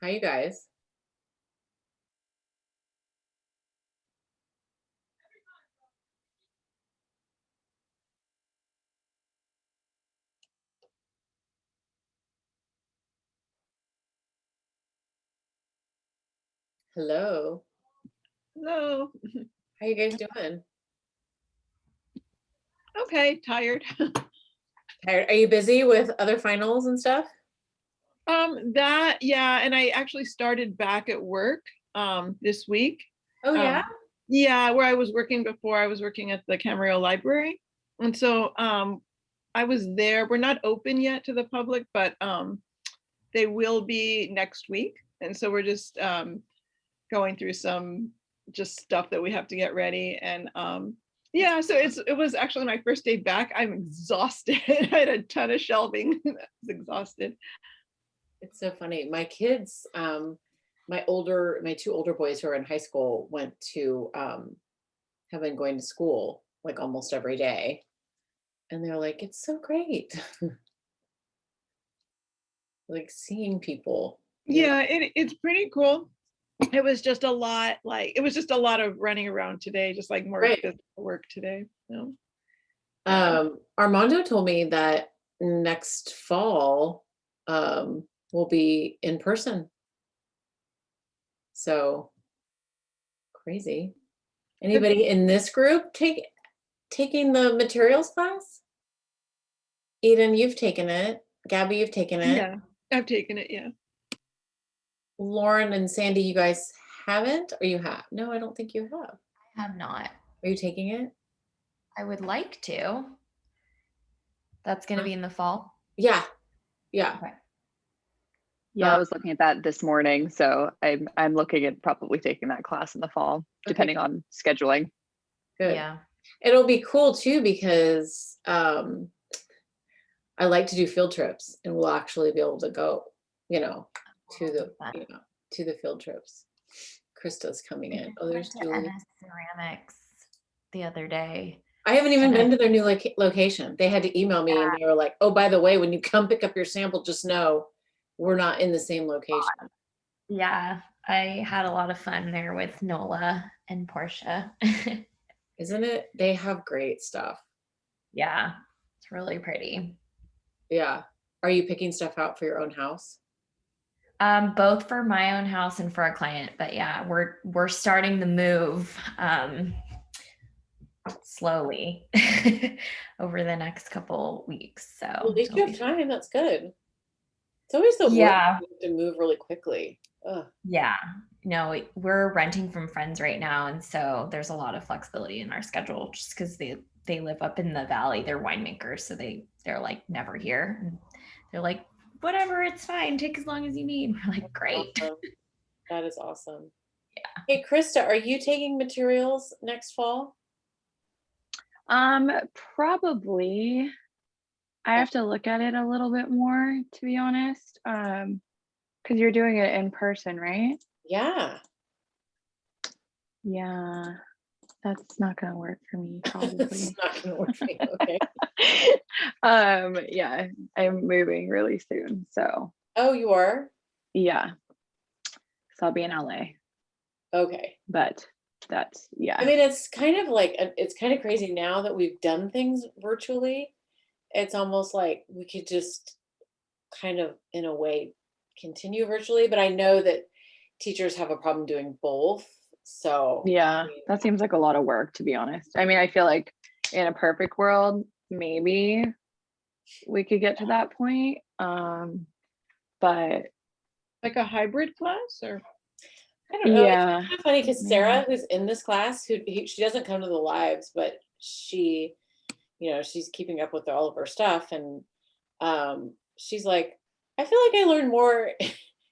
Hi, you guys. Hello. Hello. How you guys doing? Okay, tired. Tired? Are you busy with other finals and stuff? Yeah, and I actually started back at work this week. Oh yeah. Yeah, where I was working before, I was working at the Camarillo Library. And so I was there. We're not open yet to the public, but they will be next week. And so we're just going through some just stuff that we have to get ready. And yeah, so it was actually my first day back. I'm exhausted. I had a ton of shelving. I was exhausted. It's so funny. My kids, my two older boys who are in high school have been going to school like almost every day. And they're like, it's so great. Like seeing people. Yeah, it's pretty cool. It was just a lot, it was just a lot of running around today, just like more Right. physical work today. So, yeah. Armando told me that next fall will be in person. So crazy. Anybody in this group taking the materials class? Eden, you've taken it. Gabby, you've taken it. Yeah, I've taken it, yeah. Lauren and Sandy, you guys haven't, or you have? No, I don't think you have. I have not. Are you taking it? I would like to. That's going to be in the fall? Yeah. Yeah. Okay. Yeah, I was looking at that this morning, so I'm looking at probably taking that class in the fall, depending on scheduling. Good. Yeah. It'll be cool too because I like to do field trips, and we'll actually be able to go, to the field trips. Krista's coming in. Oh, there's Julie. MS Ceramics the other day. I haven't even been to their new location. They had to email me and they were like, oh, by the way, when you come pick up your sample, just know we're not in the same location. Yeah, I had a lot of fun there with Nola and Portia. Isn't it? They have great stuff. Yeah, it's really pretty. Yeah. Are you picking stuff out for your own house? Both for my own house and for a client, but yeah, we're starting the move slowly over the next couple weeks. So well, at least you have time. That's good. It's always the worst to move really quickly. Ugh. Yeah, no, we're renting from friends right now, and so there's a lot of flexibility in our schedule just because they live up in the valley. They're winemakers, so they're like never here. And they're like, whatever, it's fine. Take as long as you need. We're like, great. Awesome. That is awesome. Yeah. Hey, Krista, are you taking materials next fall? Probably. I have to look at it a little bit more, to be honest. Because you're doing it in person, right? Yeah. Yeah, that's not gonna work for me, probably. It's not gonna work for you. Okay. Yeah, I'm moving really soon, so. Oh, you are? Yeah. So I'll be in LA. Okay. But that's, yeah. I mean, it's kind of crazy now that we've done things virtually. It's almost like we could just kind of, in a way, continue virtually, but I know that teachers have a problem doing both. So yeah, that seems like a lot of work, to be honest. I mean, I feel like in a perfect world, maybe we could get to that point. But like a hybrid class, or I don't know. Yeah, it's kind of funny because Sarah, who's in this class, she doesn't come to the lives, but she's keeping up with all of her stuff, and she's like, I feel like I learn more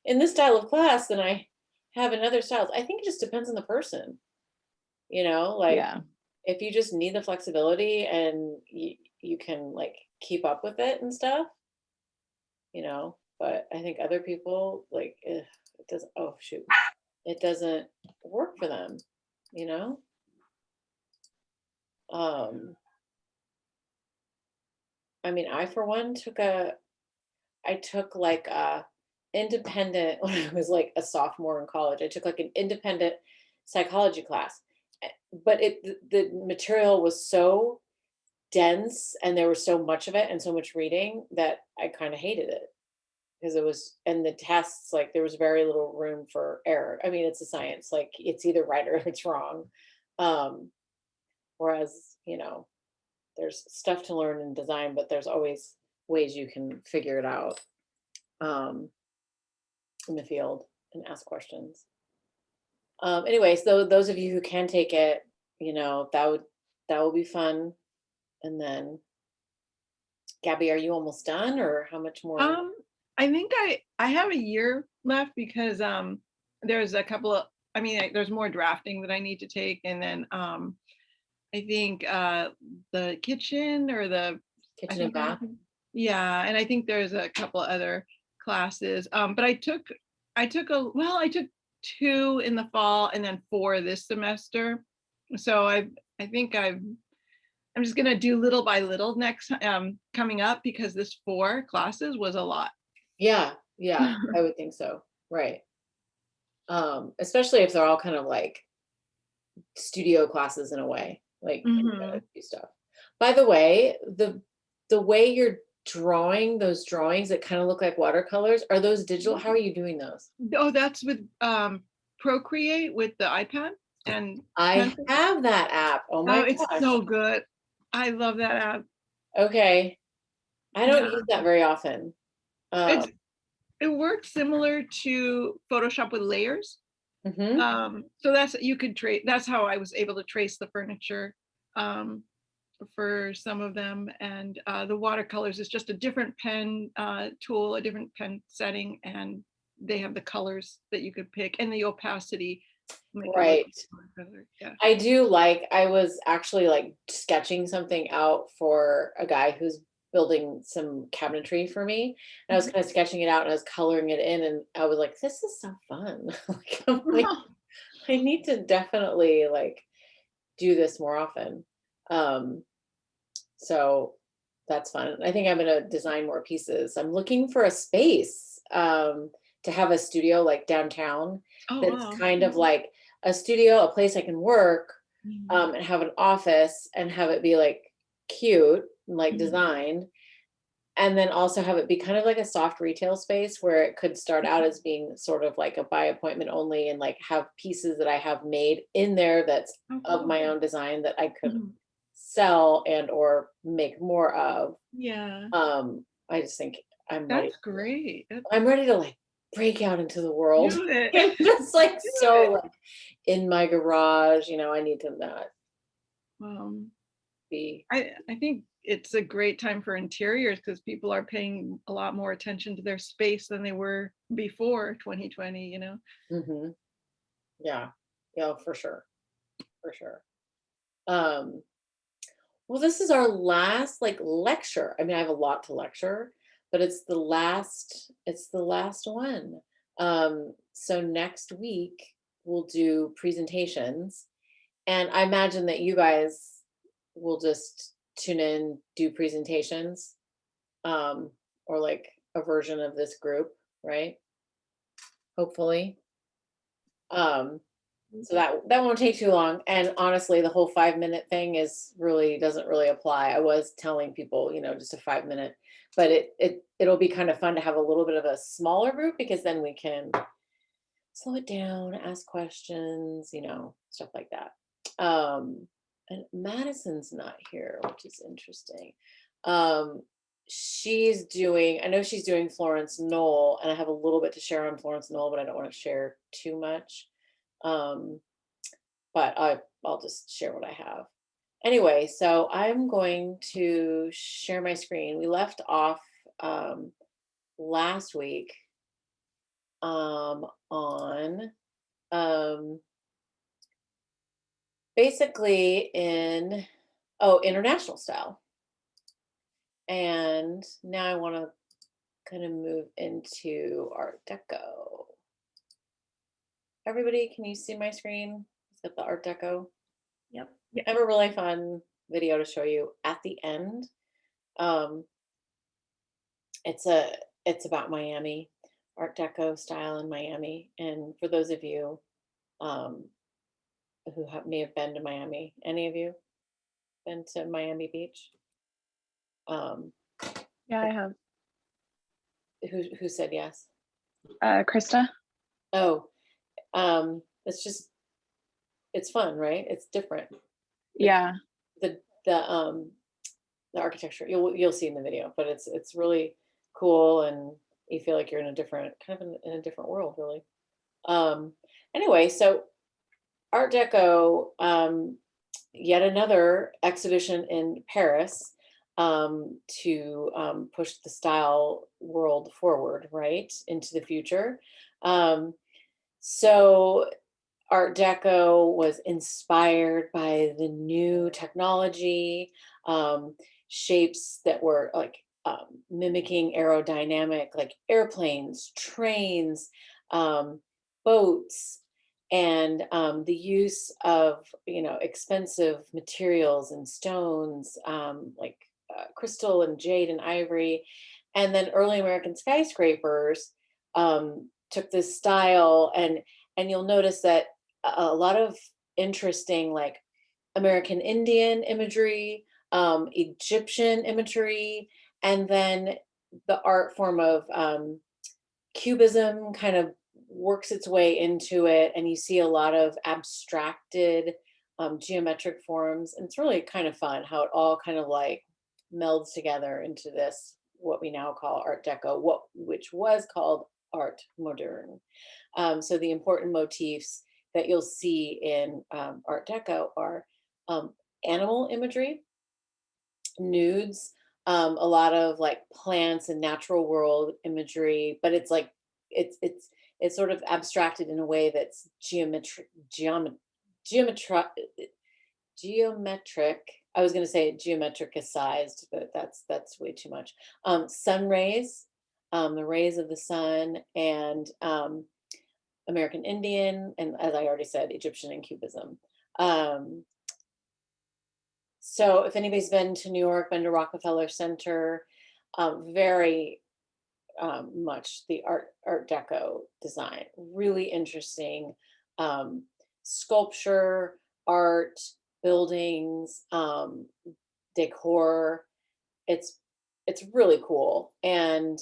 in this style of class than I have in other styles. I think it just depends on the person, yeah. if you just need the flexibility and you can like keep up with it and stuff, but I think other people like, it doesn't, oh shoot, it doesn't work for them, you know? I mean, I for one I took like a independent when I was like a sophomore in college. I took like an independent psychology class, but the material was so dense and there was so much of it and so much reading that I kind of hated it because it was, and the tests, like there was very little room for error. I mean, it's a science, like it's either right or it's wrong. Um, Whereas, there's stuff to learn in design, but there's always ways you can figure it out um, in the field and ask questions. Anyways, those of you who can take it, that would be fun. And then, Gabby, are you almost done, or how much more? I think I have a year left because there's a couple of, there's more drafting that I need to take, and then I think the kitchen or the Kitchen and bath. Yeah, and I think there's a couple other classes. But I took 2 in the fall and then 4 this semester. So I think I'm just gonna do little by little next coming up, because this 4 classes was a lot. Yeah, I would think so. Right. Especially if they're all kind of like studio classes in a way, like you gotta do stuff. By the way, the way you're drawing those drawings that kind of look like watercolors, are those digital? How are you doing those? Oh, that's with Procreate with the iPad. And I have that app. Oh my it's gosh. so good. I love that app. Okay. I don't Yeah. use that very often. It works similar to Photoshop with layers. So that's how I was able to trace the furniture for some of them. And the watercolors is just a different pen tool, a different pen setting, and they have the colors that you could pick and the opacity. Right. Yeah. I was actually like sketching something out for a guy who's building some cabinetry for me. And I was kind of sketching it out and I was coloring it in, and I was like, this is so fun. I'm like, I need to definitely like do this more often. So that's fun. I think I'm going to design more pieces. I'm looking for a space to have a studio like downtown. That's kind of like a studio, a place I can work and have an office and have it be like cute and like designed. And then also have it be kind of like a soft retail space where it could start out as being sort of like a by appointment only, and like have pieces that I have made in there that's of my own design that I could sell and or make more of. Yeah. I just think That's great. I'm ready to like break out into the world. Do it. I'm just like like in my garage, I need to not be. I think it's a great time for interiors because people are paying a lot more attention to their space than they were before 2020, Yeah, for sure. Well, this is our last like lecture. I mean, I have a lot to lecture, but it's the last one. So next week we'll do presentations, and I imagine that you guys will just tune in, do presentations, or like a version of this group, right? Hopefully. So that won't take too long. And honestly, the whole 5-minute thing doesn't really apply. I was telling people, just a 5-minute, but it'll be kind of fun to have a little bit of a smaller group, because then we can slow it down, ask questions, stuff like that. And Madison's not here, which is interesting. I know she's doing Florence Knoll, and I have a little bit to share on Florence Knoll, but I don't want to share too much. But I'll just share what I have. Anyway, so I'm going to share my screen. We left off last week on basically in international style. And now I want to gonna move into Art Deco. Everybody, can you see my screen? It's got the Art Deco. Yep. I have a really fun video to show you at the end. It's about Miami, Art Deco style in Miami. And for those of you who may have been to Miami, any of you been to Miami Beach? Yeah, I have. Who said yes? Krista. Oh, it's fun, right? It's different. Yeah. The architecture you'll see in the video, but it's really cool, and you feel like you're in a different in a different world, really. Anyway, so Art Deco, yet another exhibition in Paris, to push the style world forward, right, into the future. So Art Deco was inspired by the new technology, shapes that were like mimicking aerodynamic, like airplanes, trains, boats, and the use of expensive materials and stones, like crystal and jade and ivory. And then early American skyscrapers took this style, and you'll notice that a lot of interesting, like American Indian imagery, Egyptian imagery, and then the art form of Cubism kind of works its way into it, and you see a lot of abstracted geometric forms. And it's really kind of fun how it all kind of like melds together into this, what we now call Art Deco, which was called Art Moderne. So the important motifs that you'll see in Art Deco are animal imagery, nudes, a lot of like plants and natural world imagery, but it's like it's sort of abstracted in a way that's geometric. I was going to say geometricized, but that's way too much. Sun rays, the rays of the sun, and American Indian, and as I already said, Egyptian and Cubism. So if anybody's been to New York, been to Rockefeller Center, very much the Art Deco design, really interesting sculpture, art, buildings, decor. It's really cool. And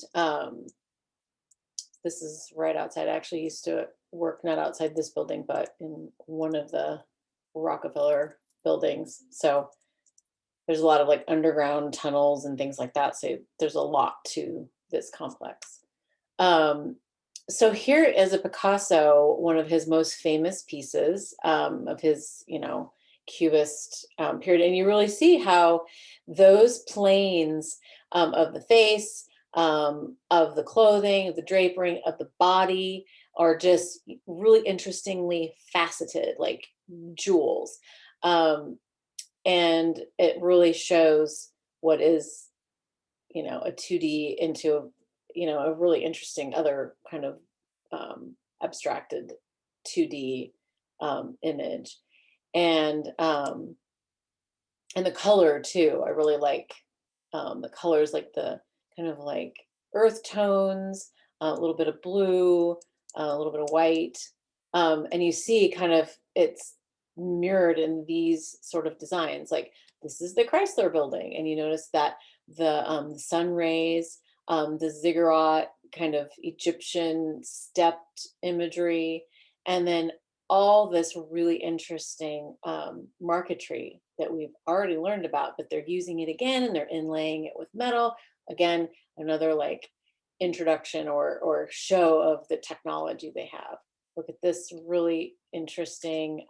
this is right outside. I actually used to work not outside this building, but in one of the Rockefeller buildings. So there's a lot of like underground tunnels and things like that. So there's a lot to this complex. So here is a Picasso, one of his most famous pieces of his, Cubist period. And you really see how those planes of the face, of the clothing, of the drapering, of the body are just really interestingly faceted, like jewels. And it really shows what is, a 2D into, a really interesting other kind of abstracted 2D image. And the color too, I really like the colors, like the kind of like earth tones, a little bit of blue, a little bit of white. And you see kind of it's mirrored in these sort of designs. Like this is the Chrysler building, and you notice that the sun rays, the ziggurat, kind of Egyptian stepped imagery, and then all this really interesting marquetry that we've already learned about, but they're using it again, and they're inlaying it with metal. Again, another like introduction or show of the technology they have. Look at this really interesting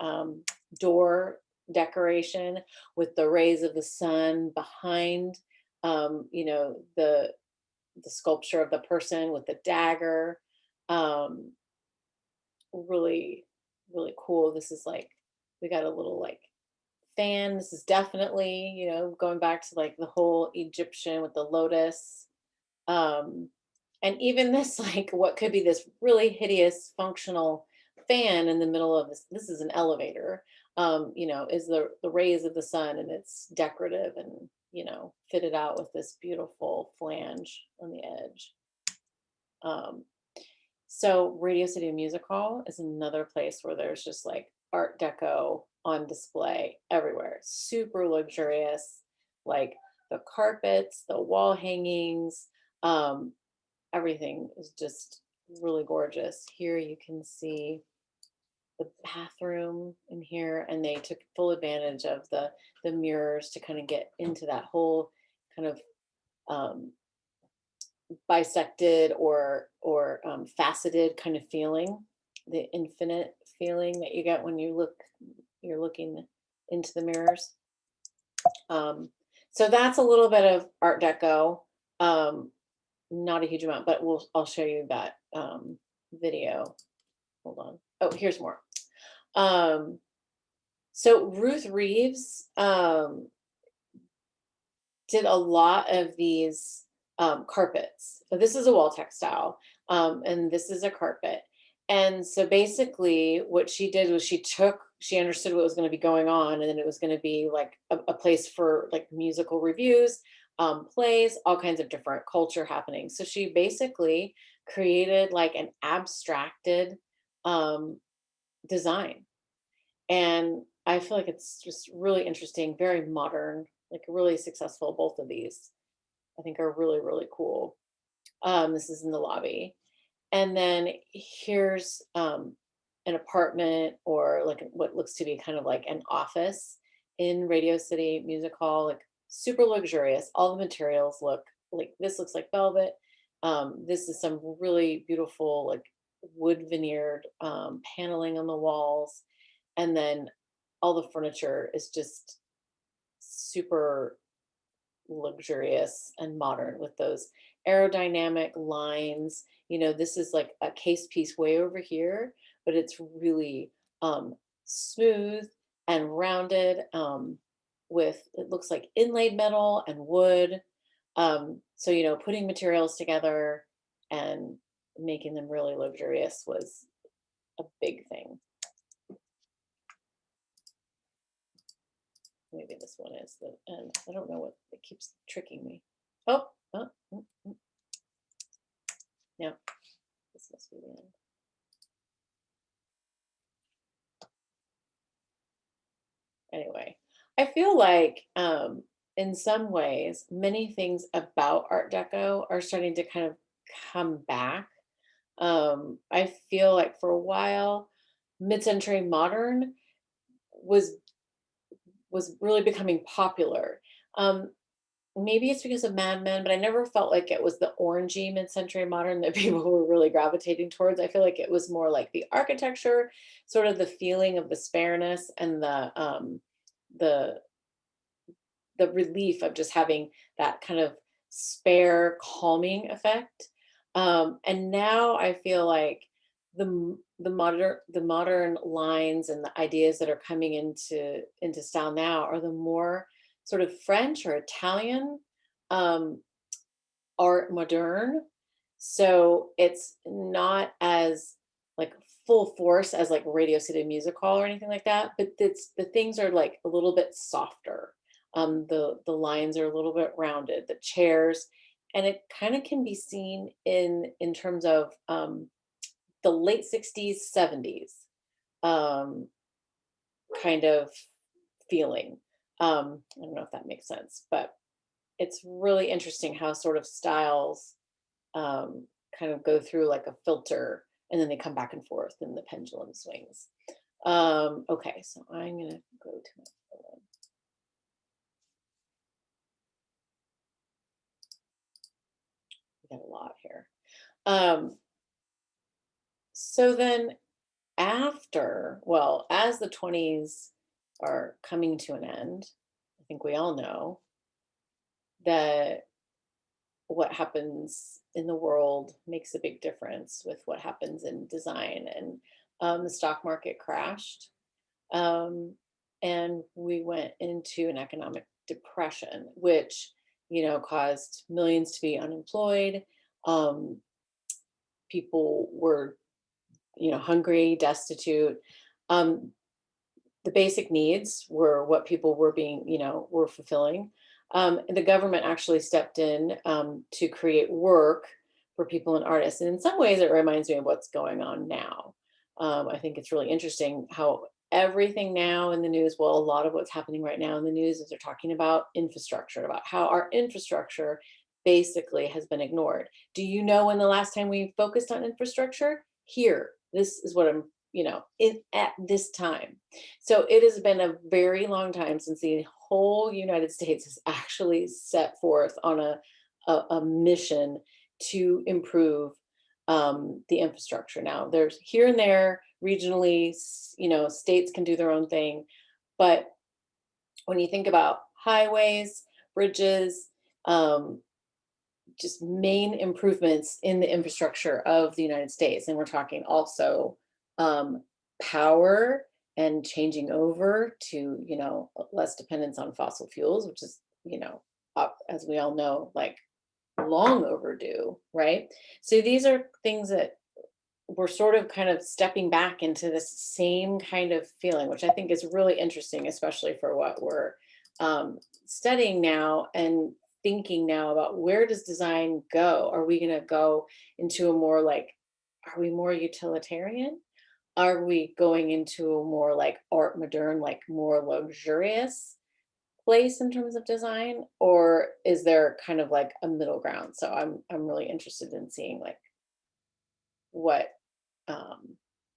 door decoration with the rays of the sun behind, the sculpture of the person with the dagger. Really, really cool. This is like, we got a little like fan. This is definitely, going back to like the whole Egyptian with the lotus. And even this, like what could be this really hideous functional fan in the middle of this is an elevator, you know, is the rays of the sun, and it's decorative and, you know, fitted out with this beautiful flange on the edge. Um, so Radio City Music Hall is another place where there's just like Art Deco on display everywhere. Super luxurious, like the carpets, the wall hangings, um, everything is just really gorgeous. Here you can see the bathroom in here, and they took full advantage of the mirrors to kind of get into that whole kind of um, bisected or faceted kind of feeling, the infinite feeling that you get when you're looking into the mirrors. So that's a little bit of Art Deco. Not a huge amount, but I'll show you that video. Hold on. Oh, here's more. So Ruth Reeves did a lot of these carpets. So this is a wall textile, and this is a carpet. And so basically what she did was she understood what was going to be going on, and then it was going to be like a place for like musical reviews, plays, all kinds of different culture happening. So she basically created like an abstracted design. And I feel like it's just really interesting, very modern, like really successful. Both of these I think are really, really cool. This is in the lobby. And then here's an apartment, or like what looks to be kind of like an office in Radio City Music Hall, like super luxurious. All the materials look like, this looks like velvet. This is some really beautiful like wood veneered paneling on the walls. And then all the furniture is just super luxurious and modern with those aerodynamic lines. You know, this is like a case piece way over here, but it's really smooth and rounded, with, it looks like inlaid metal and wood. So, you know, putting materials together and making them really luxurious was a big thing. Maybe this one is the end. I don't know what, it keeps tricking me. Oh, yeah, this must be the end. Anyway, I feel like in some ways, many things about Art Deco are starting to kind of come back. I feel like for a while, mid-century modern was really becoming popular. Maybe it's because of Mad Men, but I never felt like it was the orangey mid-century modern that people were really gravitating towards. I feel like it was more like the architecture, sort of the feeling of the spareness, and the relief of just having that kind of spare, calming effect. And now I feel like the modern lines and the ideas that are coming into style now are the more sort of French or Italian art moderne. So it's not as like full force as like Radio City Music Hall or anything like that, but the things are like a little bit softer. The lines are a little bit rounded, the chairs, and it kind of can be seen in terms of the late 60s, 70s kind of feeling. I don't know if that makes sense, but it's really interesting how sort of styles kind of go through like a filter, and then they come back and forth and the pendulum swings. Okay, so I'm gonna go to my photo. We got a lot here. So then as the 20s are coming to an end, I think we all know that what happens in the world makes a big difference with what happens in design. And the stock market crashed, and we went into an economic depression, which, you know, caused millions to be unemployed. people were, hungry, destitute. Um, the basic needs were what people were being, were fulfilling. And the government actually stepped in to create work for people and artists. And in some ways, it reminds me of what's going on now. I think it's really interesting how everything now in the news, well, a lot of what's happening right now in the news is they're talking about infrastructure, about how our infrastructure basically has been ignored. Do you know when the last time we focused on infrastructure? Here, this is what I'm, at this time. So it has been a very long time since the whole United States has actually set forth on a mission to improve the infrastructure. Now, there's here and there regionally, states can do their own thing, but when you think about highways, bridges, just main improvements in the infrastructure of the United States, and we're talking also power and changing over to less dependence on fossil fuels, which is as we all know, like long overdue, right? So these are things that we're sort of kind of stepping back into this same kind of feeling, which I think is really interesting, especially for what we're studying now and thinking now about where does design go? Are we going to go into a more are we more utilitarian? Are we going into a more like art moderne, like more luxurious place in terms of design, or is there kind of like a middle ground? So I'm really interested in seeing like what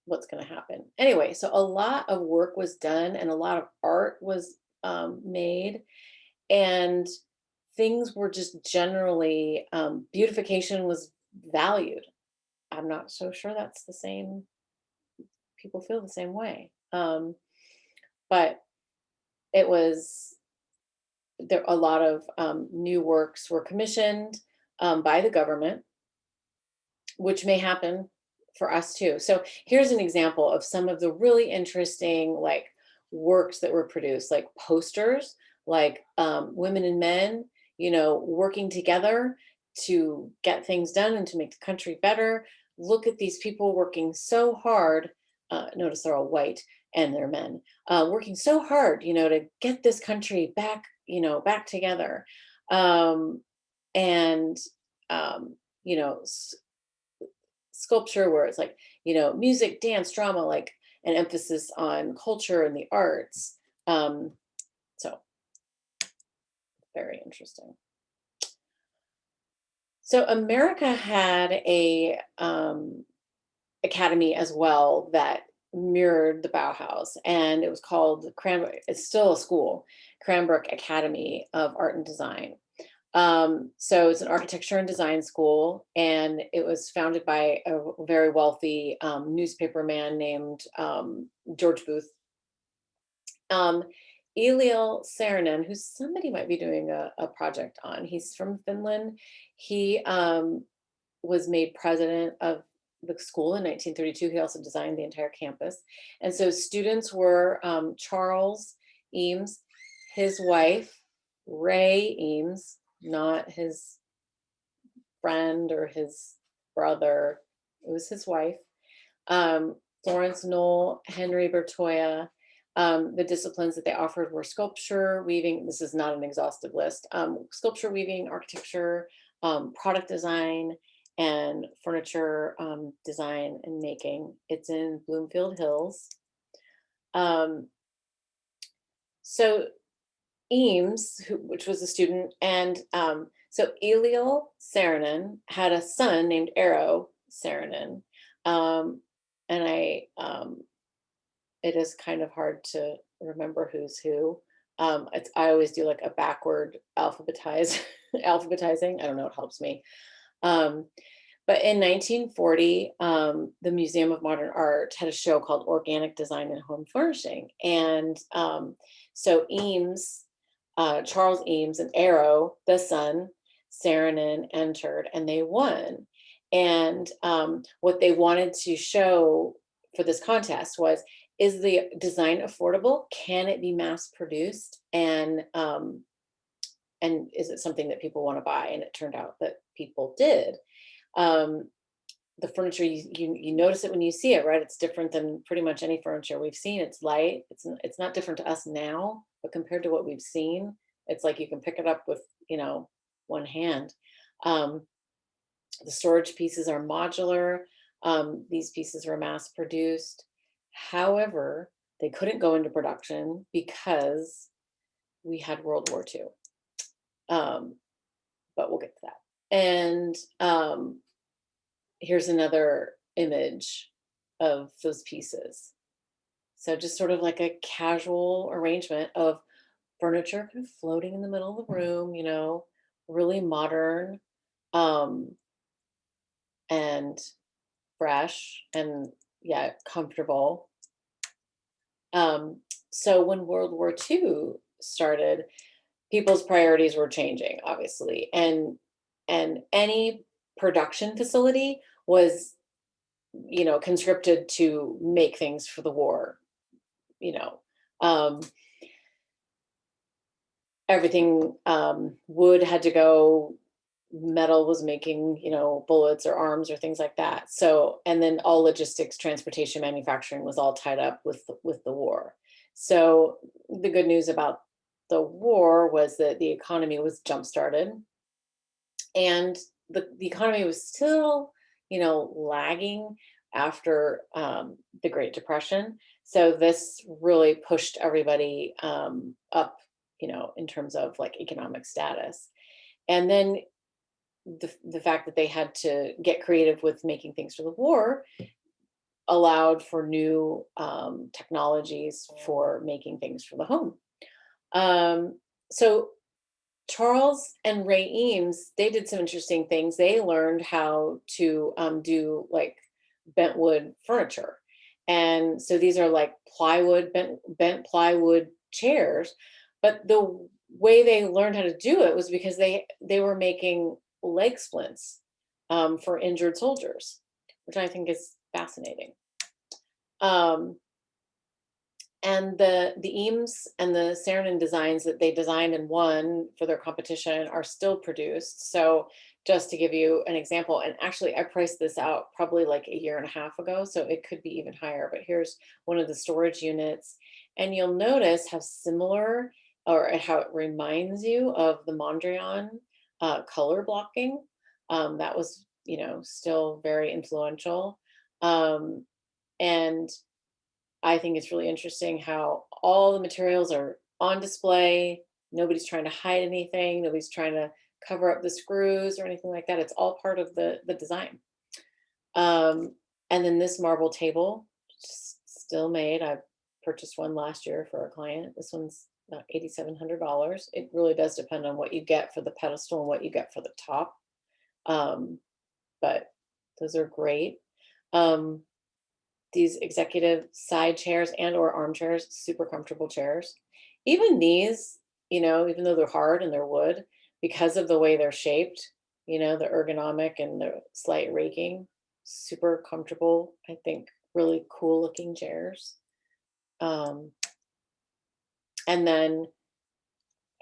what's going to happen. Anyway, so a lot of work was done and a lot of art was made, and things were just generally beautification was valued. I'm not so sure that's the same. People feel the same way, but it was there. A lot of new works were commissioned by the government, which may happen for us too. So here's an example of some of the really interesting like works that were produced, like posters, like women and men, working together to get things done and to make the country better. Look at these people working so hard. Notice they're all white and they're men, working so hard, to get this country back, back together. And, you know, sculpture where it's like, music, dance, drama, like an emphasis on culture and the arts. So very interesting. So America had a academy as well that mirrored the Bauhaus, and it was called it's still a school, Cranbrook Academy of Art and Design. So it's an architecture and design school, and it was founded by a very wealthy newspaper man named George Booth. Eliel Saarinen, who somebody might be doing a project on, he's from Finland. He was made president of the school in 1932. He also designed the entire campus. And so students were Charles Eames, his wife, Ray Eames, not his friend or his brother, it was his wife, Florence Knoll, Henry Bertoya. The disciplines that they offered were sculpture, weaving, this is not an exhaustive list, sculpture, weaving, architecture, product design, and furniture design and making. It's in Bloomfield Hills. So Eames, which was a student, and so Eliel Saarinen had a son named Eero Saarinen, and it is kind of hard to remember who's who. I always do like a backward alphabetizing. I don't know, it helps me. But in 1940, the Museum of Modern Art had a show called Organic Design and Home Furnishing. And so Eames, Charles Eames and Eero, the son, Saarinen, entered and they won. And what they wanted to show for this contest was, is the design affordable? Can it be mass produced? And is it something that people want to buy? And it turned out that people did. the furniture, you notice it when you see it, right? It's different than pretty much any furniture we've seen. It's light. It's not different to us now, but compared to what we've seen, it's like you can pick it up with, one hand. Um, the storage pieces are modular. These pieces were mass produced. However, they couldn't go into production because we had World War II. But we'll get to that. And here's another image of those pieces. So just sort of like a casual arrangement of furniture kind of floating in the middle of the room, really modern, and fresh and yeah, comfortable. So when World War II started, people's priorities were changing, obviously, and any production facility was, conscripted to make things for the war. Um, everything, wood had to go, metal was making, bullets or arms or things like that. So, and then all logistics, transportation, manufacturing was all tied up with the war. So the good news about the war was that the economy was jump started, and the economy was still, lagging after the Great Depression. So this really pushed everybody up, in terms of like economic status. And then the fact that they had to get creative with making things for the war allowed for new technologies for making things for the home. So Charles and Ray Eames, they did some interesting things. They learned how to do like bent wood furniture. And so these are like plywood, bent plywood chairs. But the way they learned how to do it was because they were making leg splints for injured soldiers, which I think is fascinating. And the Eames and the Saarinen designs that they designed and won for their competition are still produced. So just to give you an example, and actually I priced this out probably like a year and a half ago, so it could be even higher, but here's one of the storage units. And you'll notice how similar, or how it reminds you of the Mondrian color blocking. That was, still very influential. And I think it's really interesting how all the materials are on display. Nobody's trying to hide anything. Nobody's trying to cover up the screws or anything like that. It's all part of the design. And then this marble table, still made. I purchased one last year for a client. This one's about $8,700. It really does depend on what you get for the pedestal and what you get for the top. But those are great. These executive side chairs and or armchairs, super comfortable chairs. Even these, even though they're hard and they're wood, because of the way they're shaped, the ergonomic and the slight raking, super comfortable. I think really cool looking chairs. And then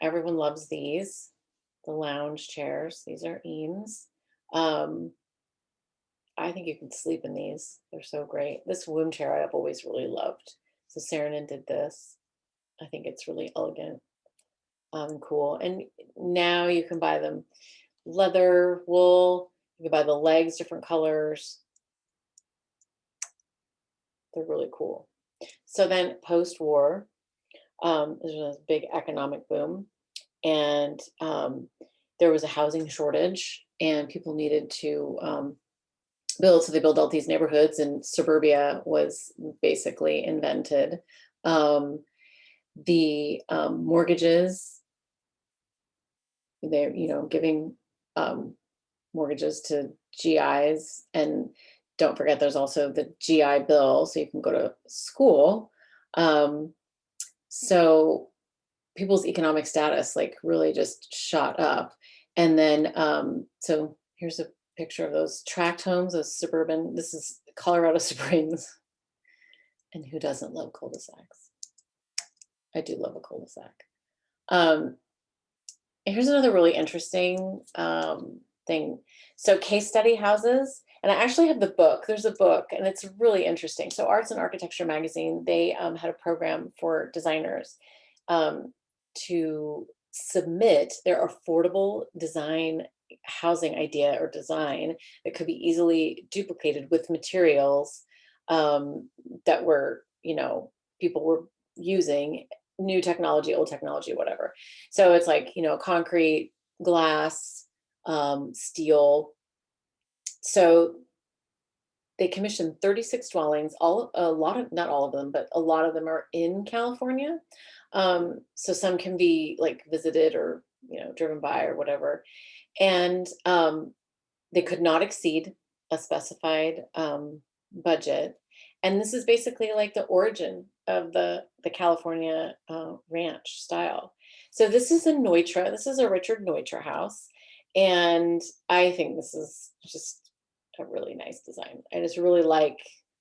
everyone loves these, the lounge chairs. These are Eames. I think you can sleep in these. They're so great. This womb chair I've always really loved. So Saarinen did this. I think it's really elegant, cool. And now you can buy them leather, wool. You can buy the legs, different colors. They're really cool. So then post-war, there's a big economic boom, and there was a housing shortage, and people needed to build. So they built all these neighborhoods, and suburbia was basically invented. The mortgages, they're giving mortgages to GIs, and don't forget there's also the GI Bill, so you can go to school. So people's economic status like really just shot up. And then so here's a picture of those tract homes, those suburban. This is Colorado Springs. And who doesn't love cul-de-sacs? I do love a cul-de-sac. Here's another really interesting thing. So case study houses, And I actually have the book. There's a book, and it's really interesting. So Arts and Architecture magazine, they had a program for designers to submit their affordable design housing idea or design that could be easily duplicated with materials that were, people were using, new technology, old technology, whatever. So it's like, concrete, glass, steel. So they commissioned 36 dwellings, not all of them, but a lot of them are in California. So some can be like visited or, driven by or whatever. And they could not exceed a specified budget. And this is basically like the origin of the California ranch style. So this is a Neutra. This is a Richard Neutra house. And I think this is just a really nice design. I just really like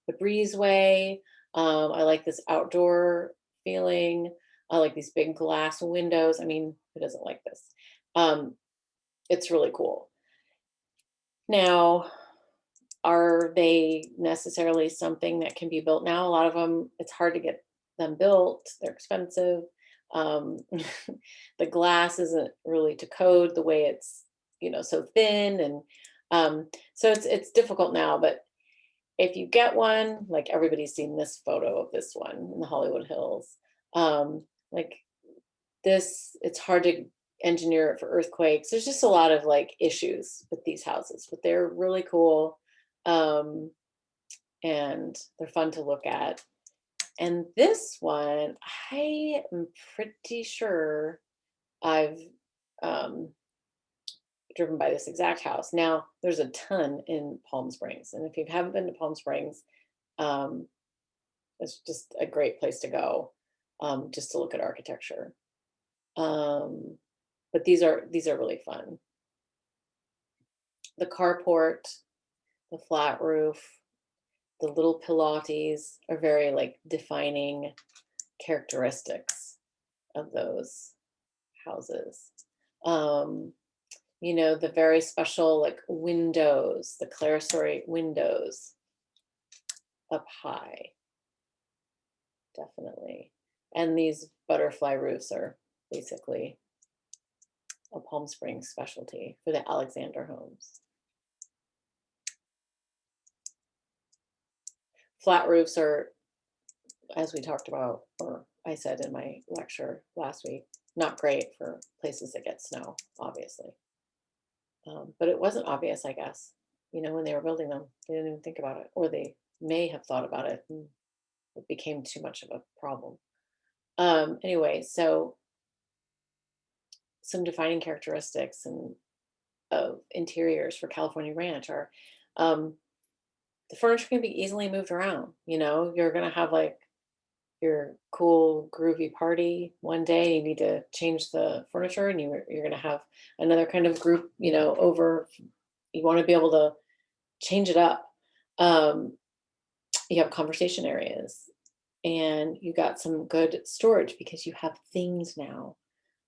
the breezeway. I like this outdoor feeling. I like these big glass windows. I mean, who doesn't like this? It's really cool. Now, are they necessarily something that can be built now? A lot of them, it's hard to get them built. They're expensive. The glass isn't really to code the way it's, so thin. And so it's difficult now, but if you get one, like everybody's seen this photo of this one in the Hollywood Hills, like this, it's hard to engineer it for earthquakes. There's just a lot of like issues with these houses, but they're really cool. And they're fun to look at. And this one, I am pretty sure I've driven by this exact house. Now, there's a ton in Palm Springs. And if you haven't been to Palm Springs, it's just a great place to go just to look at architecture. But these are really fun. The carport, the flat roof, the little pilates are very like defining characteristics of those houses. The very special like windows, the clerestory windows up high, definitely. And these butterfly roofs are basically a Palm Springs specialty for the Alexander homes. Flat roofs are, as we talked about, or I said in my lecture last week, not great for places that get snow, obviously. But it wasn't obvious, I guess, when they were building them. They didn't even think about it, or they may have thought about it and it became too much of a problem. Anyway, so some defining characteristics of interiors for California Ranch are the furniture can be easily moved around. You're going to have like your cool groovy party one day, you need to change the furniture, and you're going to have another kind of group, over. You want to be able to change it up. You have conversation areas, and you got some good storage because you have things now,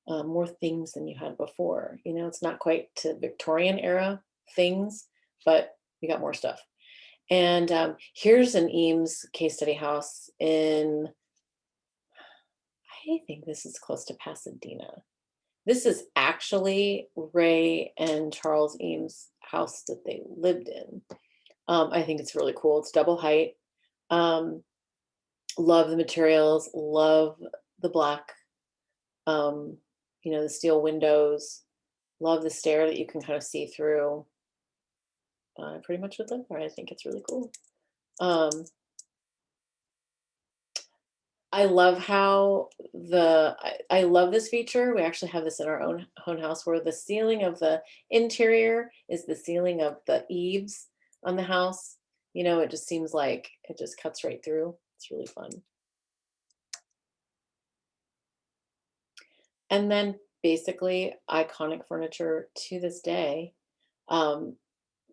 more things than you had before. It's not quite to Victorian era things, but you got more stuff. And here's an Eames case study house in, I think this is close to Pasadena. This is actually Ray and Charles Eames' house that they lived in. I think it's really cool. It's double height. Love the materials, love the black, the steel windows, love the stair that you can kind of see through. I pretty much would live there. I think it's really cool. I love how I love this feature. We actually have this in our own house where the ceiling of the interior is the ceiling of the eaves on the house. It just seems like it just cuts right through. It's really fun. And then basically iconic furniture to this day,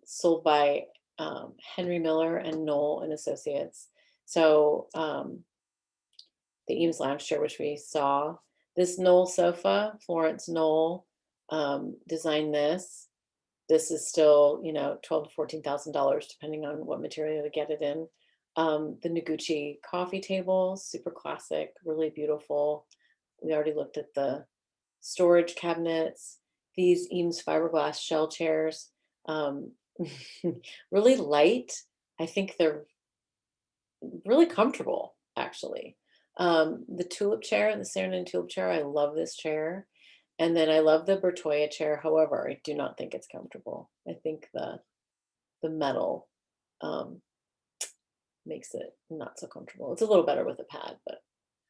sold by Henry Miller and Knoll and Associates. So the Eames lounge chair, which we saw, this Knoll sofa, Florence Knoll designed this. this is still, you know, $12,000 to $14,000 depending on what material you get it in. The Noguchi coffee table, super classic, really beautiful. We already looked at the storage cabinets, these Eames fiberglass shell chairs, um, really light. I think they're really comfortable, actually. The tulip chair, the Saarinen tulip chair, I love this chair. And then I love the Bertoya chair. However, I do not think it's comfortable. I think the metal makes it not so comfortable. It's a little better with a pad, but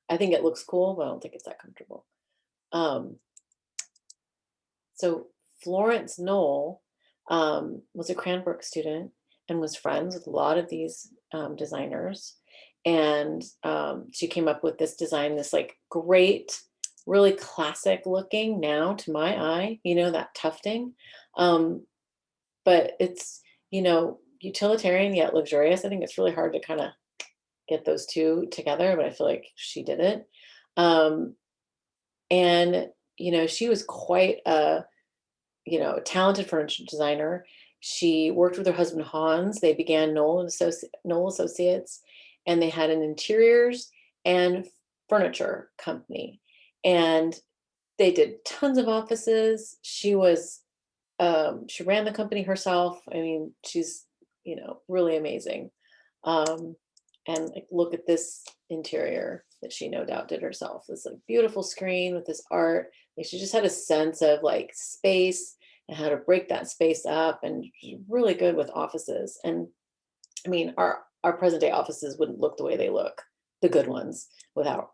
I think it looks cool, but I don't think it's that comfortable. So Florence Knoll was a Cranbrook student and was friends with a lot of these designers. And she came up with this design, this like great, really classic looking now to my eye, you know, that tufting. But it's, you know, utilitarian yet luxurious. I think it's really hard to kind of get those two together, but I feel like she did it. And, you know, she was quite a, you know, talented furniture designer. She worked with her husband, Hans. They began Knoll Associates, and they had an interiors and furniture company. And they did tons of offices. She she ran the company herself. I mean, she's, you know, really amazing. And like, look at this interior that she no doubt did herself. This like beautiful screen with this art. Like, she just had a sense of like space and how to break that space up, and she's really good with offices. And I mean, our present day offices wouldn't look the way they look, the good ones, without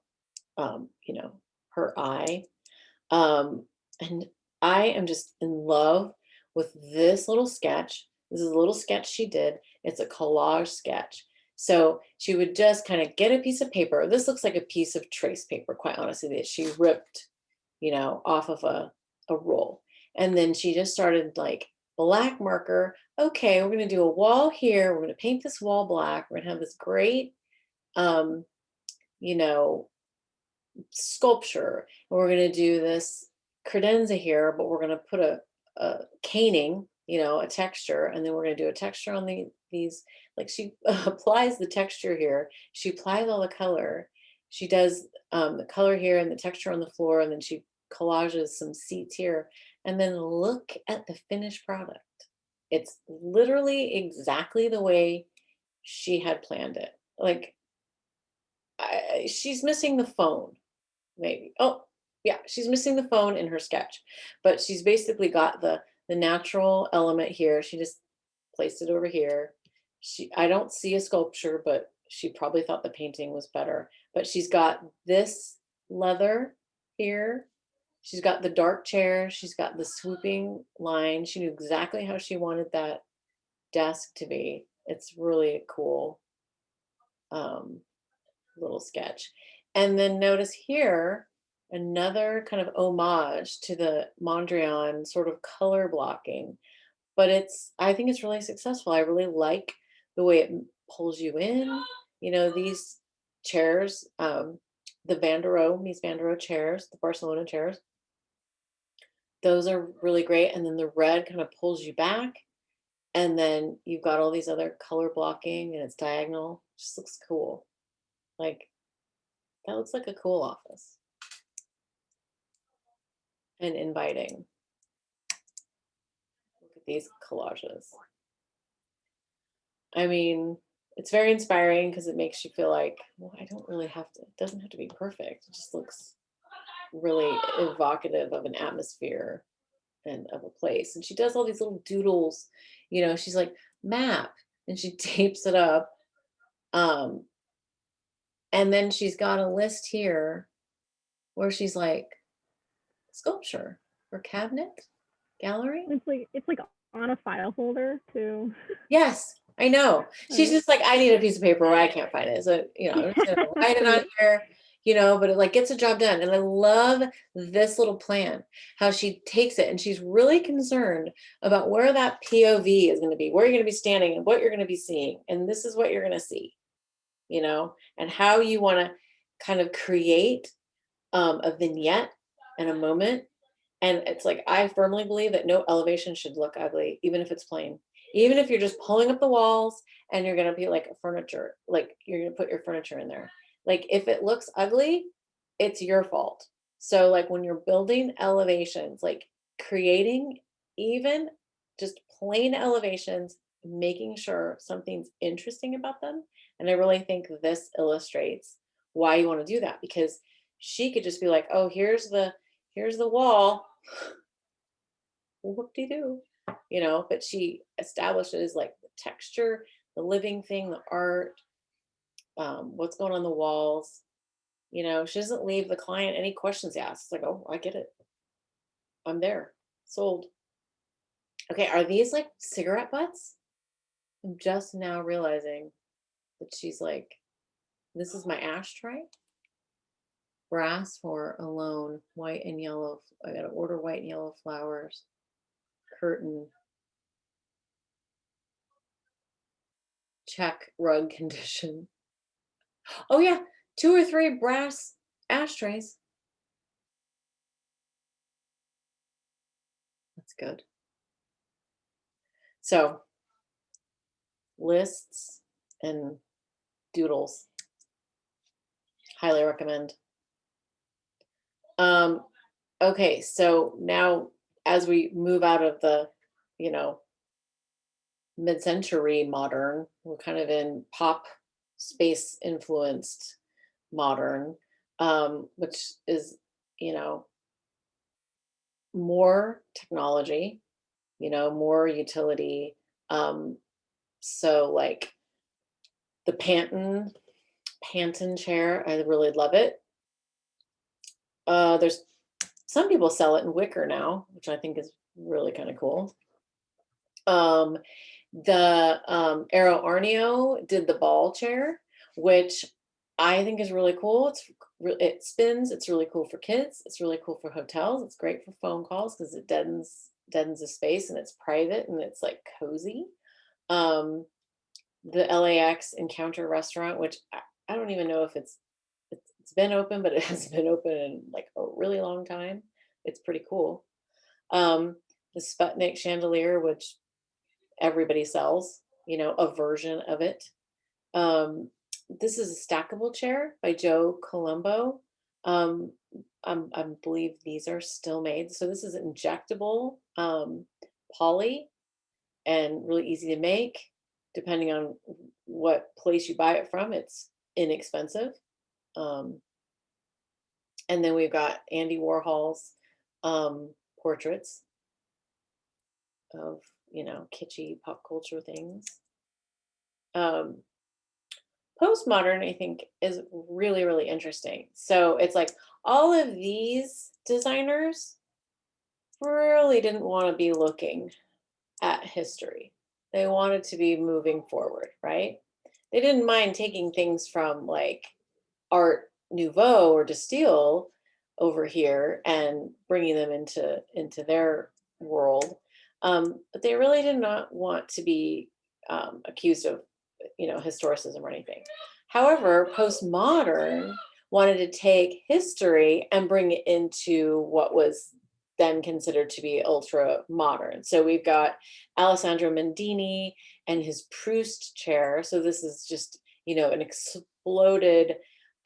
you know, her eye. And I am just in love with this little sketch. This is a little sketch she did. It's a collage sketch. So she would just kind of get a piece of paper. This looks like a piece of trace paper, quite honestly, that she ripped, you know, off of a roll. And then she just started like black marker. Okay, we're going to do a wall here. We're going to paint this wall black. We're going to have this great, you know, sculpture. And we're going to do this credenza here, but we're going to put a caning, you know, a texture, and then we're going to do a texture on these. Like, she applies the texture here. She applies all the color. She does the color here and the texture on the floor, and then she collages some seats here. And then look at the finished product. It's literally exactly the way she had planned it. Like, she's missing the phone, maybe. Oh, yeah, she's missing the phone in her sketch, but she's basically got the natural element here. She just placed it over here. I don't see a sculpture, but she probably thought the painting was better. But she's got this leather here. She's got the dark chair. She's got the swooping line. She knew exactly how she wanted that desk to be. It's really cool little sketch. And then notice here, another kind of homage to the Mondrian sort of color blocking. But I think it's really successful. I really like the way it pulls you in. You know, these chairs, the Mies van der Rohe chairs, the Barcelona chairs, those are really great. And then the red kind of pulls you back. And then you've got all these other color blocking, and it's diagonal. Just looks cool. Like, that looks like a cool office. And inviting. Look at these collages. I mean, it's very inspiring because it makes you feel like, well, I don't really have to, it doesn't have to be perfect. It just looks really evocative of an atmosphere and of a place. And she does all these little doodles, you know, she's like, map, and she tapes it up. And then she's got a list here where she's like, sculpture or cabinet, gallery. It's like on a file folder too. Yes, I know. She's just like, I need a piece of paper where I can't find it. So, you know, I'm just gonna write it on here, you know, but it like gets a job done. And I love this little plan, how she takes it, and she's really concerned about where that POV is going to be, where you're going to be standing and what you're going to be seeing. And this is what you're going to see, you know, and how you want to kind of create a vignette and a moment. And it's like, I firmly believe that no elevation should look ugly, even if it's plain. Even if you're just pulling up the walls and you're gonna be like a furniture, like you're gonna put your furniture in there. Like if it looks ugly, it's your fault. So like when you're building elevations, like creating even just plain elevations, making sure something's interesting about them. And I really think this illustrates why you want to do that, because she could just be like, oh, here's the wall. Whoop-de-doo. You know, but she establishes like the texture, the living thing, the art, what's going on the walls. You know, she doesn't leave the client any questions asked. It's like, oh, I get it. I'm there. Sold. Okay, are these like cigarette butts? I'm just now realizing that she's like, this is my ashtray. Brass for alone, white and yellow. I gotta order white and yellow flowers. Curtain. Check rug condition. Oh yeah, 2 or 3 brass ashtrays. That's good. So lists and doodles. Highly recommend. Okay, so now as we move out of the, you know, mid-century modern, we're kind of in pop space influenced modern, which is, you know, more technology, you know, more utility. So like the Panton chair, I really love it. There's some people sell it in wicker now, which I think is really kind of cool. The Aero Arneo did the ball chair, which I think is really cool. It spins. It's really cool for kids. It's really cool for hotels. It's great for phone calls because it deadens the space and it's private and it's like cozy. The LAX Encounter restaurant, which I don't even know if it's been open, but it hasn't been open in like a really long time. It's pretty cool. The Sputnik chandelier, which everybody sells, you know, a version of it. This is a stackable chair by Joe Colombo. I believe these are still made. So this is injectable poly and really easy to make. Depending on what place you buy it from, it's inexpensive. And then we've got Andy Warhol's portraits of, you know, kitschy pop culture things. Postmodern, I think, is really, really interesting. So it's like all of these designers really didn't want to be looking at history. They wanted to be moving forward, right? They didn't mind taking things from like Art Nouveau or De Style over here and bringing them into their world. But they really did not want to be accused of, you know, historicism or anything. However, postmodern wanted to take history and bring it into what was then considered to be ultra modern. So we've got Alessandro Mendini and his Proust chair. So this is just, you know, an exploded,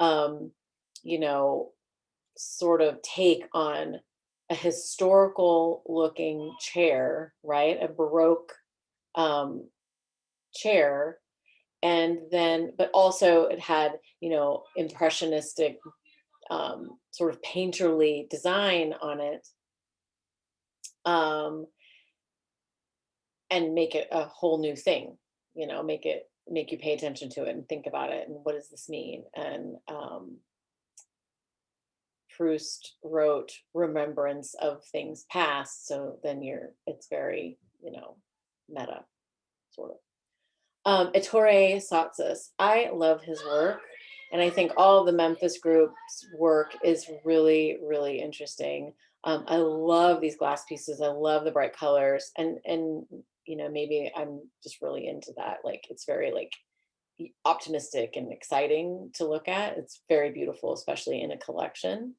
you know, sort of take on a historical looking chair, right? A Baroque chair. And then, but also it had, you know, impressionistic sort of painterly design on it. And make it a whole new thing, you know, make you pay attention to it and think about it and what does this mean. And Proust wrote remembrance of things past, so then it's very, you know, meta sort of. Ettore Satsas, I love his work, and I think all of the Memphis group's work is really, really interesting. I love these glass pieces. I love the bright colors, and you know, maybe I'm just really into that. Like it's very like optimistic and exciting to look at. It's very beautiful, especially in a collection.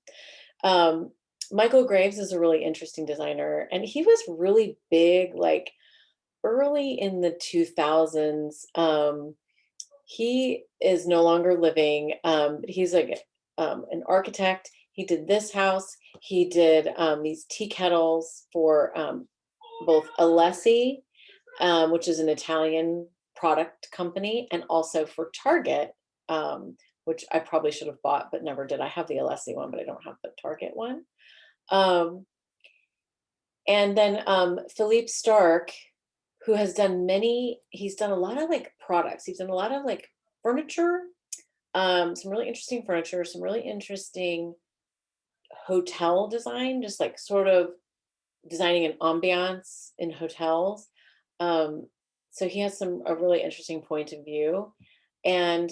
Michael Graves is a really interesting designer, and he was really big, like early in the 2000s. He is no longer living. But he's like an architect. He did this house. He did these tea kettles for both Alessi, which is an Italian product company, and also for Target, which I probably should have bought, but never did. I have the Alessi one, but I don't have the Target one. Um, and then Philippe Stark, who has done he's done a lot of like products. He's done a lot of like furniture, some really interesting furniture, some really interesting hotel design, just like sort of designing an ambiance in hotels. Um, so he has a really interesting point of view. And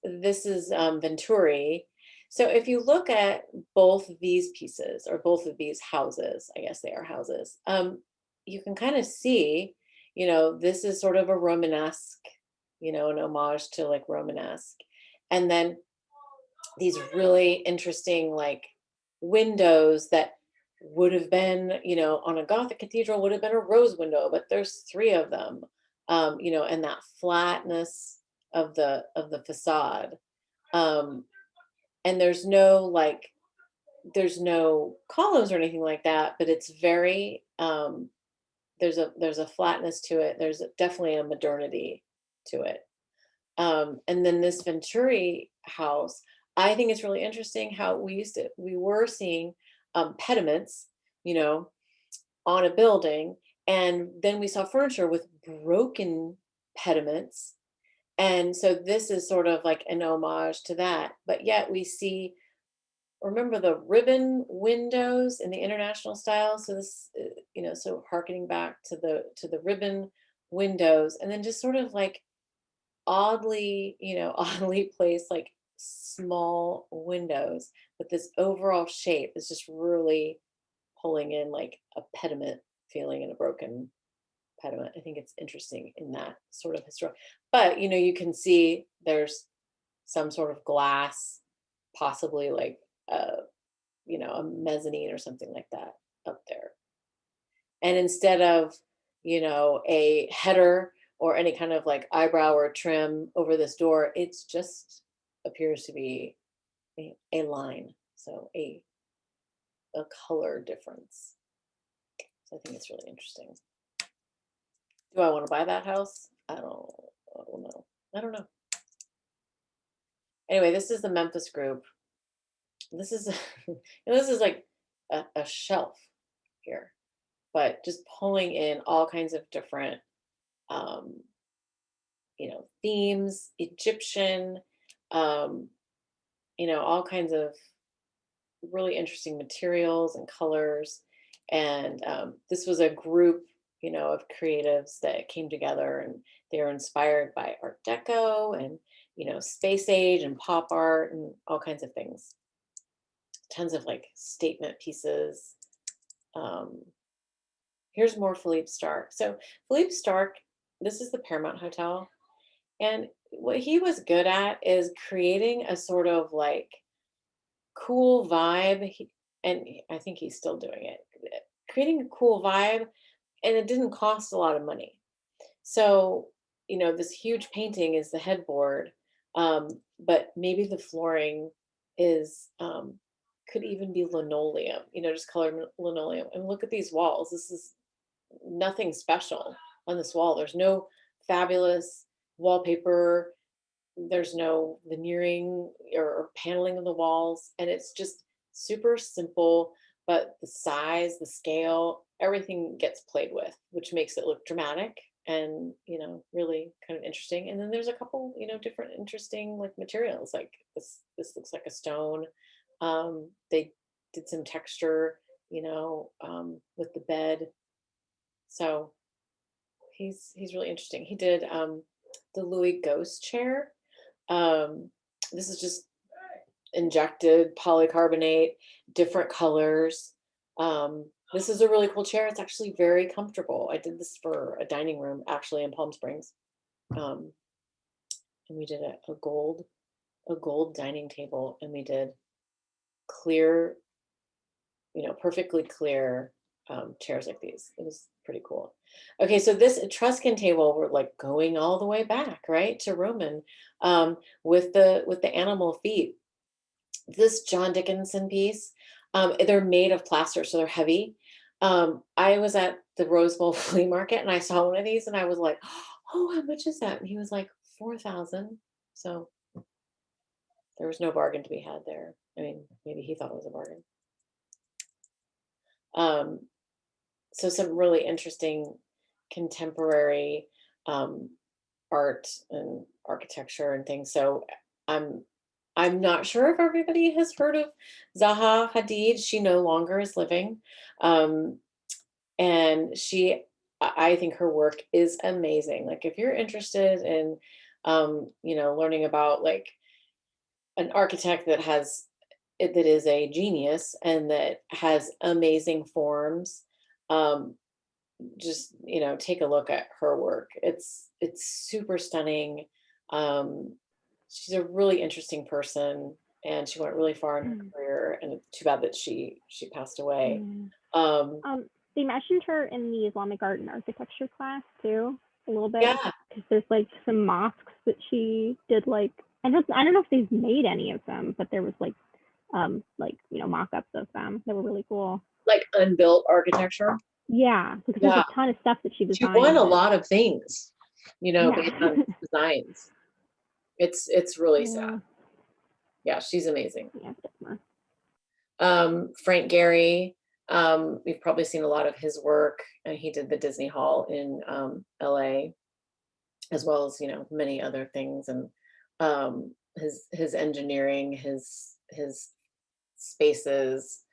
this is Venturi. So if you look at both these pieces, or both of these houses, I guess they are houses, you can kind of see, this is sort of a Romanesque, an homage to like Romanesque. And then these really interesting like windows that would have been, on a Gothic cathedral would have been a rose window, but there's three of them, and that flatness of the facade. And there's no columns or anything like that, but it's very there's a flatness to it. There's definitely a modernity to it. And then this Venturi house, I think it's really interesting how we were seeing pediments, on a building, and then we saw furniture with broken pediments. And so this is sort of like an homage to that, but yet we see, remember the ribbon windows in the international style. So this, so harkening back to the ribbon windows, and then just sort of like oddly, oddly placed, like small windows, but this overall shape is just really pulling in like a pediment feeling and a broken pediment. I think it's interesting in that sort of historic, but you can see there's some sort of glass, possibly like a mezzanine or something like that up there. And instead of, a header or any kind of like eyebrow or trim over this door, it's just appears to be a line. So a color difference. So I think it's really interesting. Do I want to buy that house? I don't know. I don't know. Anyway, this is the Memphis group. This is this is like a shelf here, but just pulling in all kinds of different themes, Egyptian, all kinds of really interesting materials and colors. And this was a group, of creatives that came together, and they were inspired by Art Deco and, space age and pop art and all kinds of things. Tons of like statement pieces. Here's more Philippe Stark. So Philippe Stark, this is the Paramount Hotel. And what he was good at is creating a sort of like cool vibe. And I think he's still doing it, creating a cool vibe. And it didn't cost a lot of money. So, this huge painting is the headboard, but maybe the flooring is, could even be linoleum, just colored linoleum. And look at these walls. This is nothing special on this wall. There's no fabulous wallpaper. There's no veneering or paneling of the walls. And it's just super simple, but the size, the scale, everything gets played with, which makes it look dramatic and, really kind of interesting. And then there's a couple, different interesting like materials. Like this looks like a stone. They did some texture, with the bed. So he's really interesting. He did the Louis Ghost chair. This is just injected polycarbonate, different colors. This is a really cool chair. It's actually very comfortable. I did this for a dining room actually in Palm Springs. And we did a gold dining table, and we did clear perfectly clear chairs like these. It was pretty cool. Okay, so this Etruscan table, we're like going all the way back, right, to Roman, with the animal feet. This John Dickinson piece, they're made of plaster, so they're heavy. I was at the Rose Bowl flea market and I saw one of these and I was like, oh, how much is that? And he was like 4,000. So there was no bargain to be had there. I mean, maybe he thought it was a bargain. So some really interesting contemporary art and architecture and things. So I'm not sure if everybody has heard of Zaha Hadid. She no longer is living. And I think her work is amazing. Like if you're interested in, learning about like an architect that is a genius and that has amazing forms, just, take a look at her work. It's super stunning. She's a really interesting person and she went really far in her career, and it's too bad that she passed away. They mentioned her in the Islamic art and architecture class too, a little bit. Yeah. Because there's like some mosques that she did, like, I don't know if they've made any of them, but there was like mock-ups of them that were really cool. Like unbuilt architecture. Yeah, because there's a ton of stuff that she designed. She won a lot of things, Yeah. based on designs. It's really sad. Yeah, she's amazing. Yeah, Frank Gehry, you've probably seen a lot of his work, and he did the Disney Hall in LA, as well as many other things, and his engineering, his spaces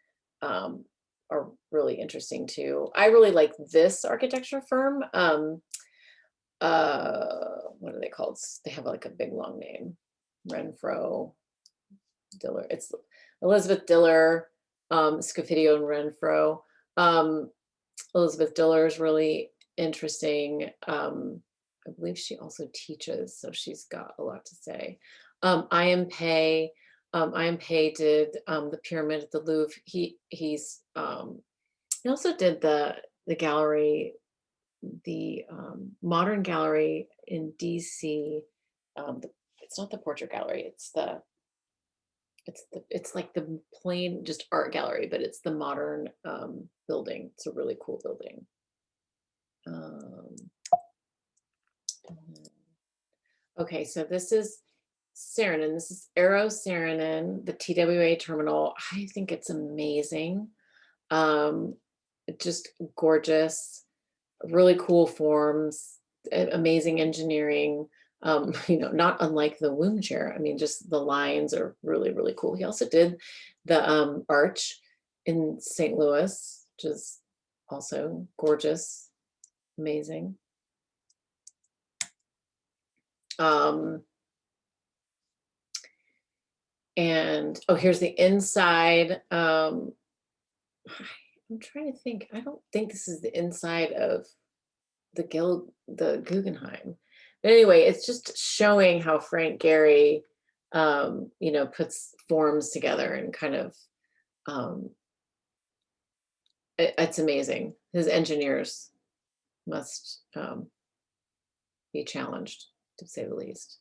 are really interesting too. I really like this architecture firm. What are they called? They have like a big long name. Renfro, Diller. It's Elizabeth Diller, Scofidio and Renfro. Elizabeth Diller is really interesting. I believe she also teaches, so she's got a lot to say. I.M. Pei did the pyramid at the Louvre. He also did the gallery, the modern gallery in DC. It's not the portrait gallery. It's like the plain just art gallery, but it's the modern building. It's a really cool building. Okay, so this is Saarinen. This is Aero Saarinen, the TWA terminal. I think it's amazing. Just gorgeous, really cool forms, amazing engineering. Not unlike the womb chair. I mean, just the lines are really, really cool. He also did the arch in St. Louis, which is also gorgeous, amazing. And here's the inside. I'm trying to think. I don't think this is the inside of the Guggenheim. But anyway, it's just showing how Frank Gehry, puts forms together and kind of, it's amazing. His engineers must be challenged, to say the least.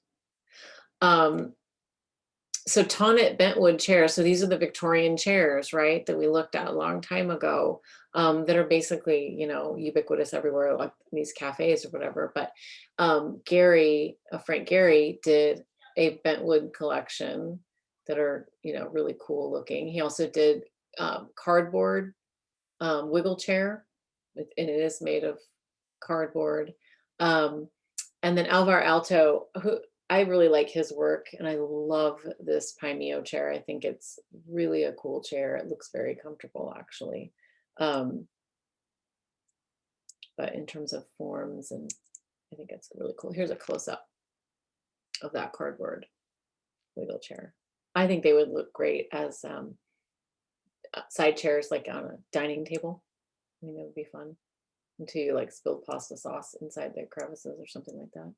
So Tonnet bentwood chairs. So these are the Victorian chairs, right, that we looked at a long time ago, that are basically, ubiquitous everywhere, like these cafes or whatever. But Frank Gehry did a bentwood collection that are, really cool looking. He also did cardboard wiggle chair, and it is made of cardboard. And then Alvar Aalto, who I really like his work, and I love this Paimio chair. I think it's really a cool chair. It looks very comfortable, actually. But in terms of forms, and I think it's really cool. Here's a close-up of that cardboard wiggle chair. I think they would look great as side chairs, like on a dining table. I think that would be fun, until you like spilled pasta sauce inside the crevices or something like that.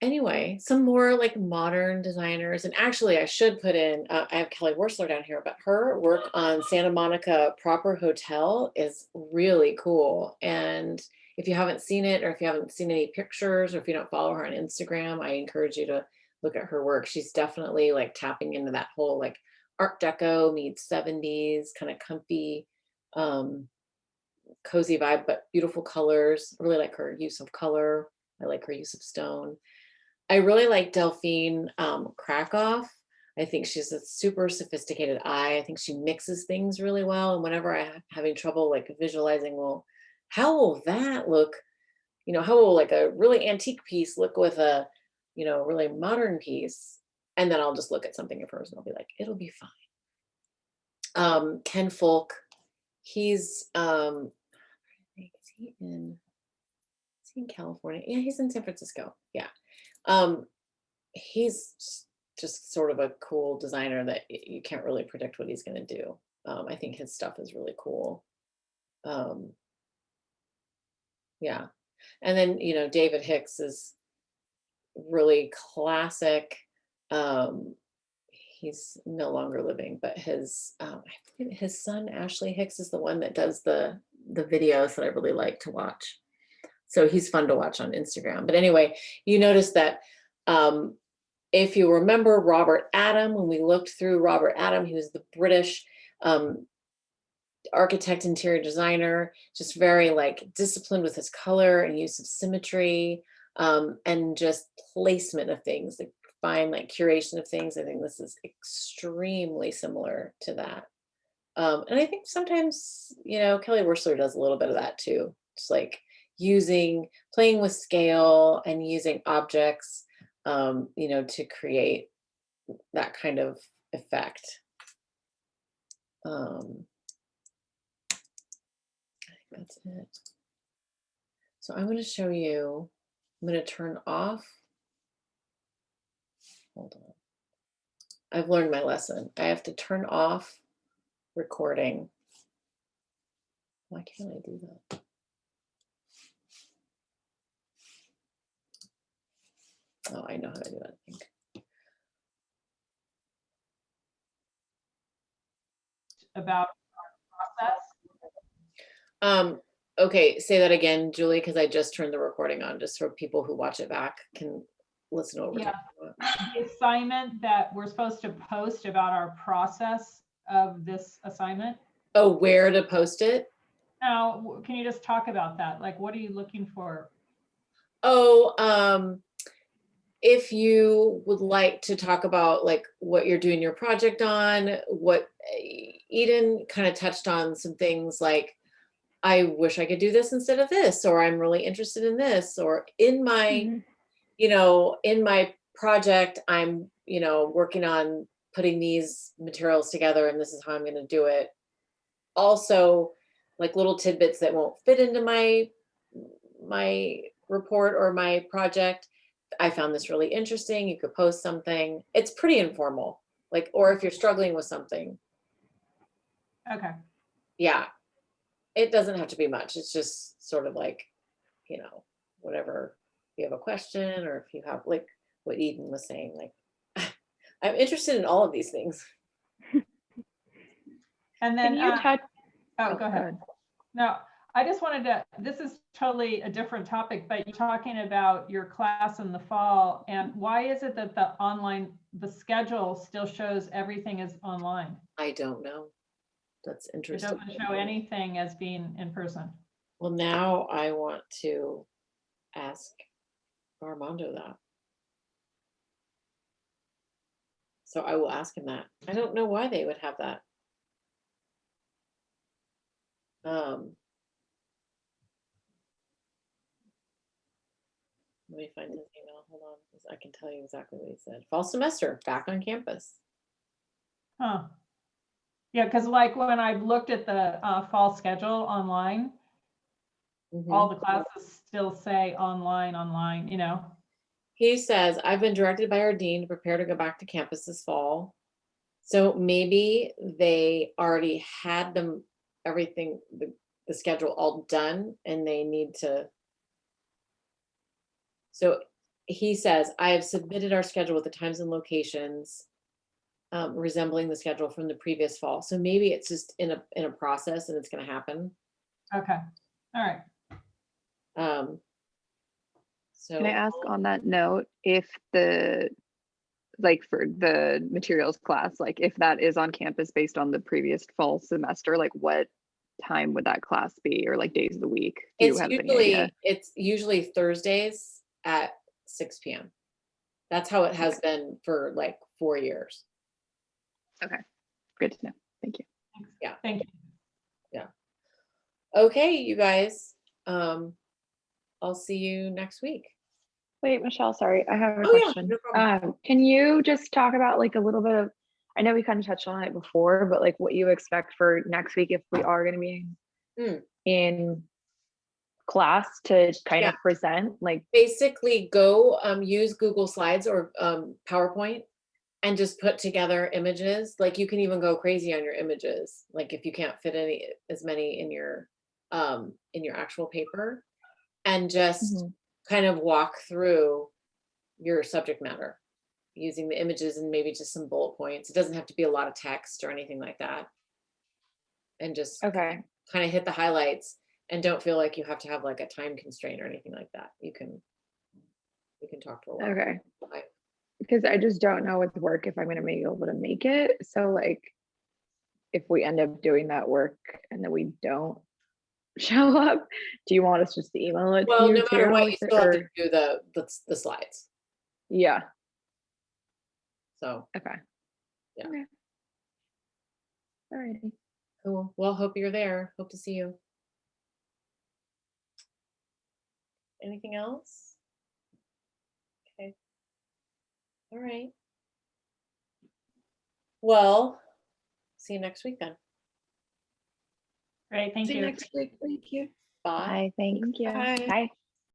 anyway, some more like modern designers. And actually I should put in, I have Kelly Worsler down here, but her work on Santa Monica Proper Hotel is really cool. And if you haven't seen it, or if you haven't seen any pictures, or if you don't follow her on Instagram, I encourage you to look at her work. She's definitely like tapping into that whole like Art Deco meets 70s kind of comfy, cozy vibe, but beautiful colors. I really like her use of color. I like her use of stone. I really like Delphine Krakoff. I think she's a super sophisticated eye. I think she mixes things really well. And whenever I'm having trouble like visualizing, well, how will that look? You know, how will like a really antique piece look with a, you know, really modern piece? And then I'll just look at something of hers and I'll be like, it'll be fine. Ken Folk, he's is he in California? Yeah, he's in San Francisco. Yeah. He's just sort of a cool designer that you can't really predict what he's going to do. I think his stuff is really cool. Yeah. And then, you know, David Hicks is really classic. He's no longer living, but his I believe his son Ashley Hicks is the one that does the videos that I really like to watch. So he's fun to watch on Instagram. But anyway, you notice that if you remember Robert Adam, when we looked through Robert Adam, he was the British architect, interior designer, just very like disciplined with his color and use of symmetry, and just placement of things, like fine like curation of things. I think this is extremely similar to that. And I think sometimes, you know, Kelly Worsler does a little bit of that too. Just like playing with scale and using objects, you know, to create that kind of effect. I think that's it. So I'm going to show you, I'm going to turn off. Hold on. I've learned my lesson. I have to turn off recording. Why can't I do that? Oh, I know how to do that, I think. About our process. Okay, say that again, Julie, because I just turned the recording on, just so people who watch it back can listen over. Yeah. The assignment that we're supposed to post about our process of this assignment. Oh, where to post it? Now, can you just talk about that? Like, what are you looking for? Oh, if you would like to talk about like what you're doing your project on, what Eden kind of touched on some things like, I wish I could do this instead of this, or I'm really interested in this, or in my, you know, in my project, I'm, you know, working on putting these materials together and this is how I'm going to do it. Also, like little tidbits that won't fit into my report or my project. I found this really interesting. You could post something. It's pretty informal. Like, or if you're struggling with something. Okay. Yeah. It doesn't have to be much. It's just sort of like, you know, whatever, if you have a question or if you have like what Eden was saying, like, I'm interested in all of these things. And then, Can you touch? oh, go ahead. No, I just wanted to, this is totally a different topic, but you're talking about your class in the fall, and why is it that the schedule still shows everything is online? I don't know. That's It interesting. doesn't show anything as being in person. Well, now I want to ask Armando that. So I will ask him that. I don't know why they would have that. Let me find his email. Hold on, because I can tell you exactly what he said. Fall semester, back on campus. Huh. Yeah, because like when I've looked at the fall schedule online, all the classes still say online, you know. He says, I've been directed by our dean to prepare to go back to campus this fall. So maybe they already had them, everything, the schedule all done, and they need to. So he says, I have submitted our schedule with the times and locations resembling the schedule from the previous fall. So maybe it's just in a process and it's going to happen. Okay, all right. So Can I ask on that note, if the, like for the materials class, like if that is on campus based on the previous fall semester, like what time would that class be, or like days of the week? Do you have any idea? it's usually Thursdays at 6 p.m. That's how it has been for like 4 years. Okay, good to know. Thank you. Yeah. Thank you. Okay, you guys. I'll see you next week. Wait, Michelle, sorry, I have a Oh, yeah, question. no problem. Can you just talk about like a little bit of, I know we kind of touched on it before, but like what you expect for next week if we are going to be in class to kind of present, like Basically go use Google Slides or PowerPoint and just put together images. Like you can even go crazy on your images. Like if you can't fit as many in your actual paper, and just kind of walk through your subject matter using the images and maybe just some bullet points. It doesn't have to be a lot of text or anything like that. And just okay. kind of hit the highlights, and don't feel like you have to have like a time constraint or anything like that. You can talk for a while. Okay. Because I just don't know with work if I'm going to be able to make it. So like if we end up doing that work and then we don't show up, do you want us just to email it Well, to you no matter too, what, you still have to or- do the slides. Yeah. So Okay. Yeah. Okay. Alrighty. cool. Well, hope you're there. Hope to see you. Anything else? Okay. All right. Well, see you next week then. Great, thank See you. you next week. Thank you. Bye. Bye. Thanks. Bye. Bye.